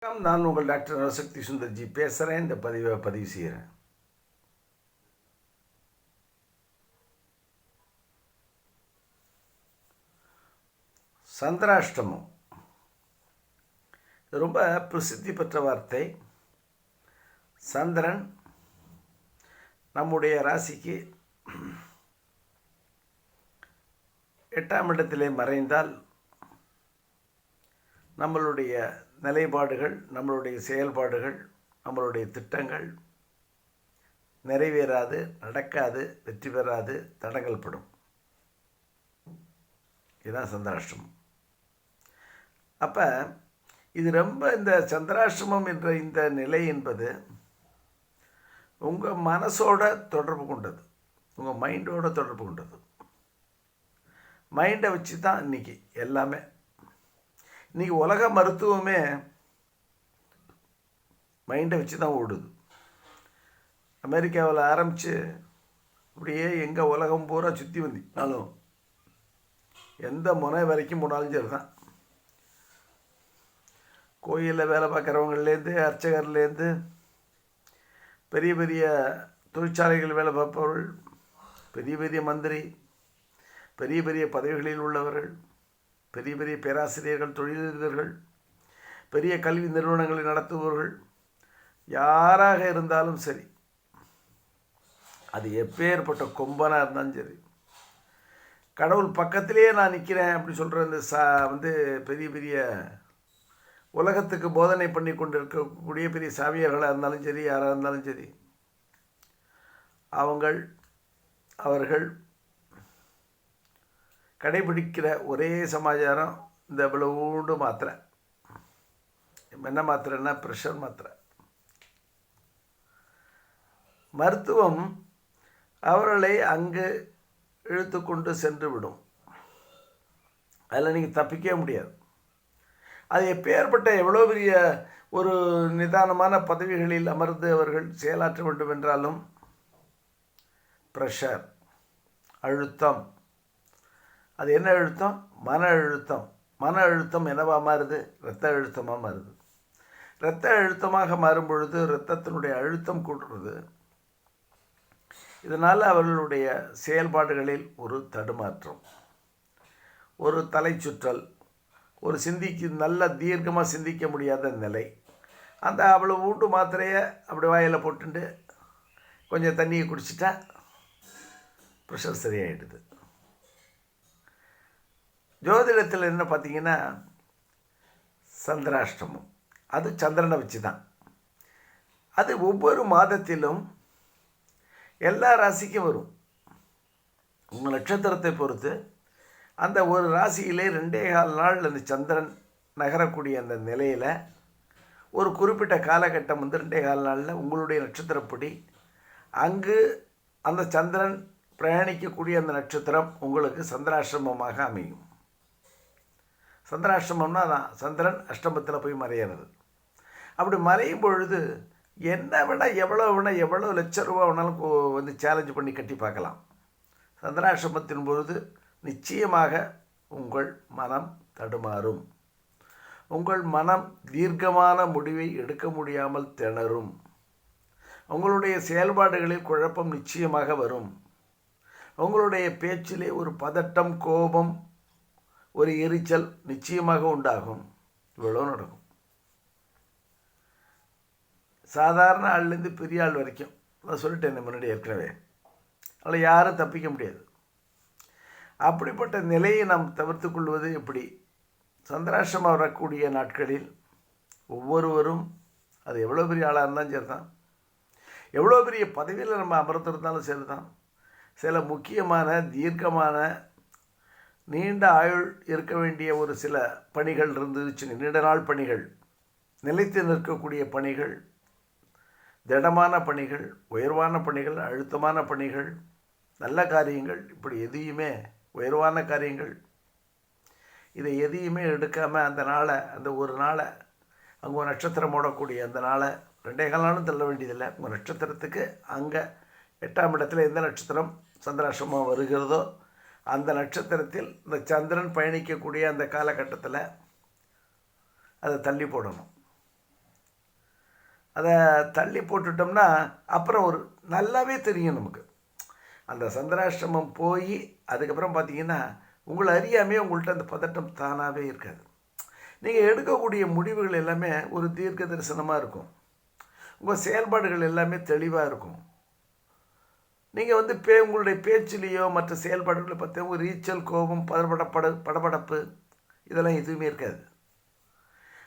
வணக்கம், நான் உங்கள் டாக்டர் நவசக்தி சுந்தர்ஜி பேசுகிறேன். இந்த பதிவு செய்கிறேன். சந்திராஷ்டமம் ரொம்ப பிரசித்தி பெற்ற வார்த்தை. சந்திரன் நம்முடைய ராசிக்கு 8ஆம் இடத்திலே மறைந்தால் நம்மளுடைய நிலைப்பாடுகள், நம்மளுடைய செயல்பாடுகள், நம்மளுடைய திட்டங்கள் நிறைவேறாது, நடக்காது, வெற்றி பெறாது, தடங்கள் படும். இதுதான் சந்திராஷ்டமம். அப்போ இது ரொம்ப இந்த சந்திராஷ்டமம் என்ற இந்த நிலை என்பது உங்கள் மனசோட தொடர்பு கொண்டது, உங்கள் மைண்டோட தொடர்பு கொண்டது. மைண்டை வச்சு தான் இன்றைக்கி எல்லாமே. இன்றைக்கி உலக மருத்துவமே மைண்டை வச்சு தான் ஓடுது. அமெரிக்காவில் ஆரம்பித்து அப்படியே எங்கள் உலகம் பூரா சுற்றி வந்தாலும் எந்த முனை வரைக்கும் போனாலும் சரி தான். கோயிலில் வேலை பார்க்குறவங்கலேருந்து, அர்ச்சகர்லேருந்து, பெரிய பெரிய தொழிற்சாலைகள் வேலை பார்ப்பவர்கள், பெரிய பெரிய மந்திரி, பெரிய பெரிய பதவிகளில் உள்ளவர்கள், பெரிய பெரிய பேராசிரியர்கள், தொழிலதிபர்கள், பெரிய கல்வி நிறுவனங்களை நடத்துபவர்கள், யாராக இருந்தாலும் சரி, அது எப்பேற்பட்ட கொம்பனாக இருந்தாலும் சரி, கடவுள் பக்கத்திலேயே நான் நிற்கிறேன் அப்படி சொல்கிற இந்த பெரிய பெரிய உலகத்துக்கு போதனை பண்ணி கொண்டு இருக்கக்கூடிய பெரிய சாமியார்களாக இருந்தாலும் சரி, யாராக இருந்தாலும் சரி, அவர்கள் கடைபிடிக்கிற ஒரே சமாச்சாரம் இந்த இவ்வளவுண்டு மாத்திரை. என்ன மாத்திரைன்னா ப்ரெஷர் மாத்திரை. மருத்துவம் அவர்களை அங்கு இழுத்து கொண்டு சென்று விடும். அதில் நீங்கள் தப்பிக்கவே முடியாது. அது எப்பேற்பட்ட எவ்வளோ பெரிய ஒரு நிதானமான பதவிகளில் அமர்ந்து அவர்கள் செயலாற்ற வேண்டும் என்றாலும் ப்ரெஷர், அழுத்தம். அது என்ன அழுத்தம்? மன அழுத்தம். மன அழுத்தம் என்னவாக மாறுது? இரத்த அழுத்தமாக மாறுது. இரத்த அழுத்தமாக மாறும் பொழுது இரத்தத்தினுடைய அழுத்தம் கூடுறது. இதனால் அவர்களுடைய செயல்பாடுகளில் ஒரு தடுமாற்றம், ஒரு தலை சுற்றல், ஒரு நல்ல தீர்க்கமாக சிந்திக்க முடியாத நிலை. அந்த அவ்வளோ ஊண்டு மாத்திரையை அப்படி வாயில் போட்டுட்டு கொஞ்சம் தண்ணியை குடிச்சிட்டா ப்ரெஷர் சரியாயிடுது. ஜோதிடத்தில் என்ன பார்த்தீங்கன்னா சந்திராஷ்டமம், அது சந்திரனை வச்சு தான். அது ஒவ்வொரு மாதத்திலும் எல்லா ராசிக்கும் வரும். உங்கள் நட்சத்திரத்தை பொறுத்து அந்த ஒரு ராசியிலே 2.25 நாள் அந்த சந்திரன் நகரக்கூடிய அந்த நிலையில் ஒரு குறிப்பிட்ட காலகட்டம் 2.25 நாளில் உங்களுடைய நட்சத்திரப்படி அங்கு அந்த சந்திரன் பிரயாணிக்கக்கூடிய அந்த நட்சத்திரம் உங்களுக்கு சந்திராஷ்டமமாக அமையும். சந்திராஷ்டமம்னா தான் சந்திரன் அஷ்டமத்தில் போய் மறையிறது. அப்படி மறையும் பொழுது என்ன வேணால் எவ்வளோ லட்ச ரூபா வேணாலும் சேலஞ்சு பண்ணி கட்டி பார்க்கலாம். சந்திராஷ்டமத்தின் பொழுது நிச்சயமாக உங்கள் மனம் தடுமாறும். உங்கள் மனம் தீர்க்கமான முடிவை எடுக்க முடியாமல் திணறும். உங்களுடைய செயல்பாடுகளில் குழப்பம் நிச்சயமாக வரும். உங்களுடைய பேச்சிலே ஒரு பதட்டம், கோபம், ஒரு எரிச்சல் நிச்சயமாக உண்டாகும். இவ்வளோ நடக்கும். சாதாரண ஆள்லேருந்து பெரிய ஆள் வரைக்கும் நான் சொல்லிட்டேன் முன்னாடி ஏற்கனவே. அதில் யாரும் தப்பிக்க முடியாது. அப்படிப்பட்ட நிலையை நாம் தவிர்த்து கொள்வது எப்படி? சந்திராஷ்டமம் வரக்கூடிய நாட்களில் ஒவ்வொருவரும், அது எவ்வளோ பெரிய ஆளாக இருந்தாலும் சரி தான், எவ்வளோ பெரிய பதவியில் நம்ம அமர்ந்திருந்தாலும் சரி தான், சில முக்கியமான தீர்க்கமான நீண்ட ஆயுள் இருக்க வேண்டிய ஒரு சில பணிகள் இருந்துச்சு, நீண்ட நாள் பணிகள், நிலைத்து நிற்கக்கூடிய பணிகள், திடமான பணிகள், உயர்வான பணிகள், அழுத்தமான பணிகள், நல்ல காரியங்கள், இப்படி எதையுமே உயர்வான காரியங்கள், இதை எதையுமே எடுக்காமல் அந்த ஒரு நாளை அங்கே ஒரு நட்சத்திரம் ஓடக்கூடிய அந்த நாளை 2.25 நாளும் தள்ள வேண்டியதில்லை. உங்கள் நட்சத்திரத்துக்கு அங்கே 8ஆம் இடத்துல எந்த நட்சத்திரம் சந்திராஷ்டமம் வருகிறதோ அந்த நட்சத்திரத்தில் இந்த சந்திரன் பயணிக்கக்கூடிய அந்த காலகட்டத்தில் அதை தள்ளி போடணும். அதை தள்ளி போட்டுட்டோம்னா அப்புறம் ஒரு நல்லாவே தெரியும் நமக்கு. அந்த சந்திராஷ்டிரமம் போய் அதுக்கப்புறம் பார்த்தீங்கன்னா உங்களை அறியாமே உங்கள்கிட்ட அந்த பதட்டம் தானாகவே இருக்காது. நீங்கள் எடுக்கக்கூடிய முடிவுகள் எல்லாமே ஒரு தீர்க்க தரிசனமாக இருக்கும். உங்கள் செயல்பாடுகள் எல்லாமே தெளிவாக இருக்கும். நீங்கள் வந்து உங்களுடைய பேச்சிலேயோ மற்ற செயல்பாடுகளை பற்றி ஒரு ஈச்சல், கோபம், படபடப்பு இதெல்லாம் எதுவுமே இருக்காது.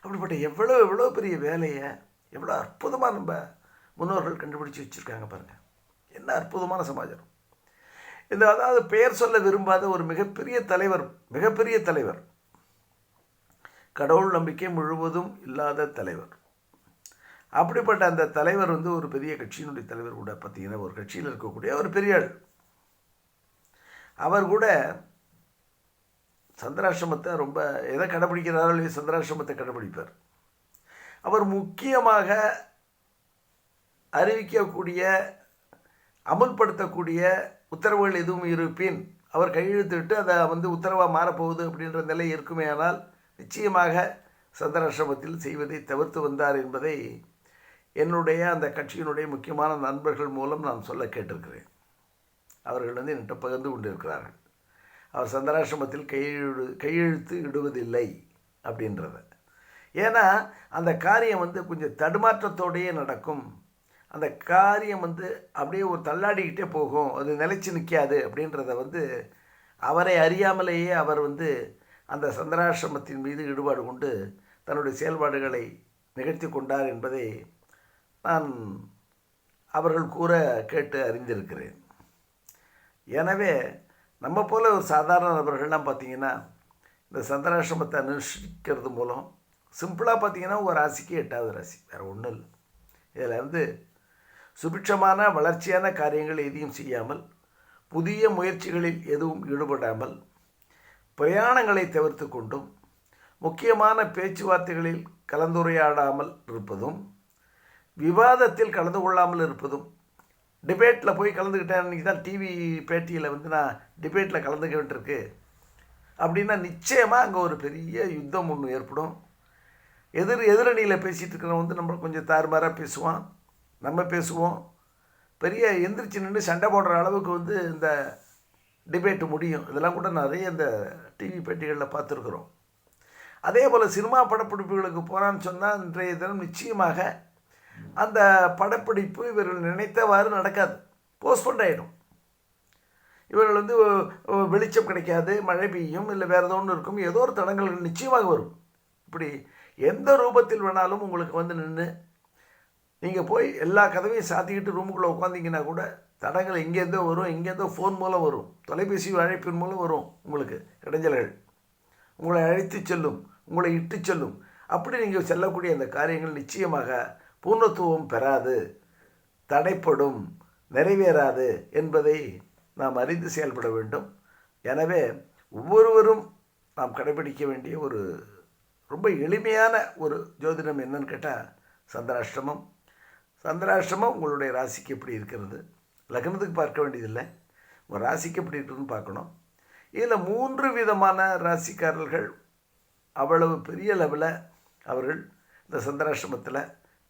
அப்படிப்பட்ட எவ்வளோ பெரிய வேலையை எவ்வளோ அற்புதமாக நம்ம முன்னோர்கள் கண்டுபிடிச்சி வச்சுருக்காங்க பாருங்கள். என்ன அற்புதமான சமாச்சாரம். அதாவது பெயர் சொல்ல விரும்பாத ஒரு மிகப்பெரிய தலைவர், கடவுள் நம்பிக்கை முழுவதும் இல்லாத தலைவர். அப்படிப்பட்ட அந்த தலைவர் வந்து ஒரு பெரிய கட்சியினுடைய தலைவர் கூட பார்த்தீங்கன்னா ஒரு கட்சியில் இருக்கக்கூடிய ஒரு பெரிய ஆள். அவர் கூட சந்திராஷ்டிரமத்தை ரொம்ப எதை கடைப்பிடிக்கிறாரோ சந்திராஷ்டிரமத்தை கடைப்பிடிப்பார். அவர் முக்கியமாக அறிவிக்கக்கூடிய அமுல்படுத்தக்கூடிய உத்தரவுகள் எதுவும் இருப்பின் அவர் கையெழுத்திட்டு அதை வந்து உத்தரவாக மாறப்போகுது அப்படின்ற நிலை இருக்குமே. ஆனால் நிச்சயமாக சந்திராஷ்டிரமத்தில் செய்வதை தவிர்த்து வந்தார் என்பதை என்னுடைய அந்த கட்சியினுடைய முக்கியமான நண்பர்கள் மூலம் நான் சொல்ல கேட்டிருக்கிறேன். அவர்கள் வந்து என்கிட்ட பகிர்ந்து கொண்டிருக்கிறார்கள். அவர் சந்திராஷ்டிரமத்தில் கையெழுத்து இடுவதில்லை அப்படின்றத. ஏன்னா அந்த காரியம் வந்து கொஞ்சம் தடுமாற்றத்தோடையே நடக்கும். அந்த காரியம் வந்து அப்படியே ஒரு தள்ளாடிக்கிட்டே போகும், அது நிலைச்சி நிற்காது அப்படின்றத வந்து அவரை அறியாமலேயே அவர் வந்து அந்த சந்திராஷ்டிரமத்தின் மீது ஈடுபாடு கொண்டு தன்னுடைய செயல்பாடுகளை நிகழ்த்தி கொண்டார் என்பதை நான் அவர்கள் கூற கேட்டு அறிந்திருக்கிறேன். எனவே நம்ம போல ஒரு சாதாரண நபர்கள்லாம் பார்த்திங்கன்னா இந்த சந்திராஷ்டிரமத்தை அனுஷ்டிக்கிறது மூலம் சிம்பிளாக பார்த்திங்கன்னா ஒரு ராசிக்கு 8வது ராசி, வேறு ஒன்றும் இல்லை. இதில் வந்து சுபிட்சமான வளர்ச்சியான காரியங்கள் எதையும் செய்யாமல், புதிய முயற்சிகளில் எதுவும் ஈடுபடாமல், பிரயாணங்களை தவிர்த்து கொண்டும், முக்கியமான பேச்சுவார்த்தைகளில் கலந்துரையாடாமல் இருப்பதும், விவாதத்தில் கலந்து கொள்ளாமல் இருப்பதும். டிபேட்டில் போய் கலந்துக்கிட்டேன், இன்றைக்கி தான் டிவி பேட்டியில் வந்து நான் டிபேட்டில் கலந்துக்க வேண்டியிருக்கு அப்படின்னா நிச்சயமாக அங்கே ஒரு பெரிய யுத்தம் ஒன்று ஏற்படும். எதிரணியில் பேசிகிட்டு இருக்கிறவன் வந்து நம்ம கொஞ்சம் தாறுமாறாக பேசுவான், நம்ம பேசுவோம். பெரிய எந்திரிச்சு நின்று சண்டை போடுற அளவுக்கு வந்து இந்த டிபேட்டு முடியும். இதெல்லாம் கூட நிறைய இந்த டிவி பேட்டிகளில் பார்த்துருக்குறோம். அதே போல் சினிமா படப்பிடிப்புகளுக்கு போகிறான்னு சொன்னால் இன்றைய தினம் நிச்சயமாக அந்த படப்பிடிப்பு இவர்கள் நினைத்தவாறு நடக்காது, போஸ்ட்போண்ட் ஆகிடும். இவர்கள் வந்து வெளிச்சம் கிடைக்காது, மழை பெய்யும், இல்லை வேறு ஏதோ ஒன்று இருக்கும், ஏதோ ஒரு தடங்கல்கள் நிச்சயமாக வரும். இப்படி எந்த ரூபத்தில் வேணாலும் உங்களுக்கு வந்து நின்று நீங்கள் போய் எல்லா கதவையும் சாத்திக்கிட்டு ரூமுக்குள்ளே உட்காந்திங்கன்னா கூட தடங்கள் இங்கேருந்தோ வரும், இங்கேருந்தோ ஃபோன் மூலம் வரும், தொலைபேசி அழைப்பின் மூலம் வரும். உங்களுக்கு இடைஞ்சல்கள் உங்களை அழைத்து செல்லும், உங்களை இட்டு செல்லும். அப்படி நீங்கள் செல்லக்கூடிய அந்த காரியங்கள் நிச்சயமாக பூர்ணத்துவம் பெறாது, தடைப்படும், நிறைவேறாது என்பதை நாம் அறிந்து செயல்பட வேண்டும். எனவே ஒவ்வொருவரும் நாம் கடைபிடிக்க வேண்டிய ஒரு ரொம்ப எளிமையான ஒரு ஜோதிடம் என்னன்னு கேட்டால் சந்திராஷ்டிரமம் உங்களுடைய ராசிக்கு எப்படி இருக்கிறது, லக்னத்துக்கு பார்க்க வேண்டியதில்லை, உங்கள் ராசிக்கு எப்படி இருக்குதுன்னு பார்க்கணும். இதில் 3 விதமான ராசிக்காரர்கள் அவ்வளவு பெரிய லெவலில் அவர்கள் இந்த சந்திராஷ்டிரமத்தில்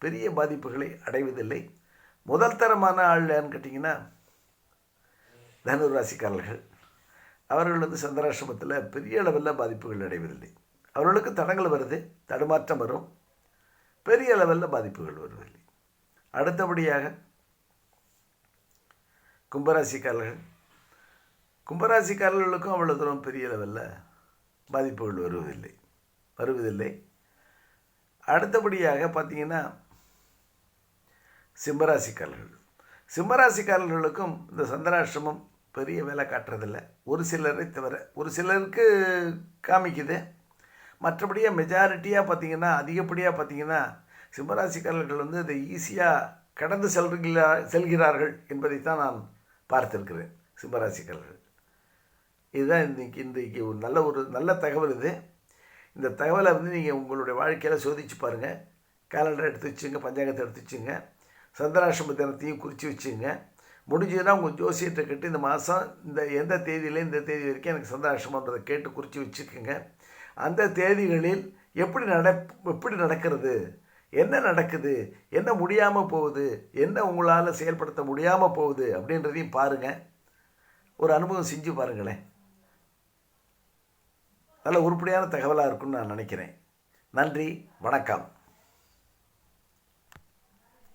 பெரிய பாதிப்புகளை அடைவதில்லை. முதல் தரமான ஆள் ஏன்னு கேட்டிங்கன்னா தனுர் ராசிக்காரர்கள். அவர்கள் வந்து சந்திராஷ்டிரமத்தில் பெரிய லெவலில் பாதிப்புகள் அடைவதில்லை. அவர்களுக்கு தடங்கள் வருது, தடுமாற்றம் வரும், பெரிய லெவலில் பாதிப்புகள் வருவதில்லை. அடுத்தபடியாக கும்பராசிக்காரர்களுக்கும் அவ்வளோ தூரம் பெரிய லெவலில் பாதிப்புகள் வருவதில்லை. அடுத்தபடியாக பார்த்திங்கன்னா சிம்மராசிக்காரர்களுக்கும் இந்த சந்திராஷ்டிரமம் பெரிய வேலை காட்டுறதில்லை. ஒரு சிலரை தவிர ஒரு சிலருக்கு காமிக்குது. மற்றபடியாக மெஜாரிட்டியாக பார்த்திங்கன்னா அதிகப்படியாக பார்த்திங்கன்னா சிம்மராசிக்காரர்கள் வந்து இதை ஈஸியாக கடந்து செல்கிறார்கள் என்பதைத்தான் நான் பார்த்துருக்கிறேன். சிம்மராசிக்காரர்கள் இதுதான் இன்றைக்கி ஒரு நல்ல தகவல். இந்த தகவலை வந்து நீங்கள் உங்களுடைய வாழ்க்கையில் சோதித்து பாருங்கள். கேலண்டர் எடுத்து வச்சுங்க, பஞ்சாங்கத்தை எடுத்து வச்சுங்க, சந்திராஷ்டிரம தினத்தையும் குறித்து வச்சுங்க. முடிஞ்சதுன்னா உங்கள் ஜோசியத்தை கேட்டு இந்த மாதம் இந்த எந்த தேதியில் இந்த தேதி வரைக்கும் எனக்கு சந்திராஷ்டிரமன்றதை கேட்டு குறித்து வச்சுக்கோங்க. அந்த தேதிகளில் எப்படி நடக்கிறது, என்ன நடக்குது, என்ன முடியாமல் போகுது, என்ன உங்களால் செயல்படுத்த முடியாமல் போகுது அப்படின்றதையும் பாருங்கள். ஒரு அனுபவம் செஞ்சு பாருங்களேன். நல்ல உருப்படியான தகவலாக இருக்குன்னு நான் நினைக்கிறேன். நன்றி, வணக்கம்.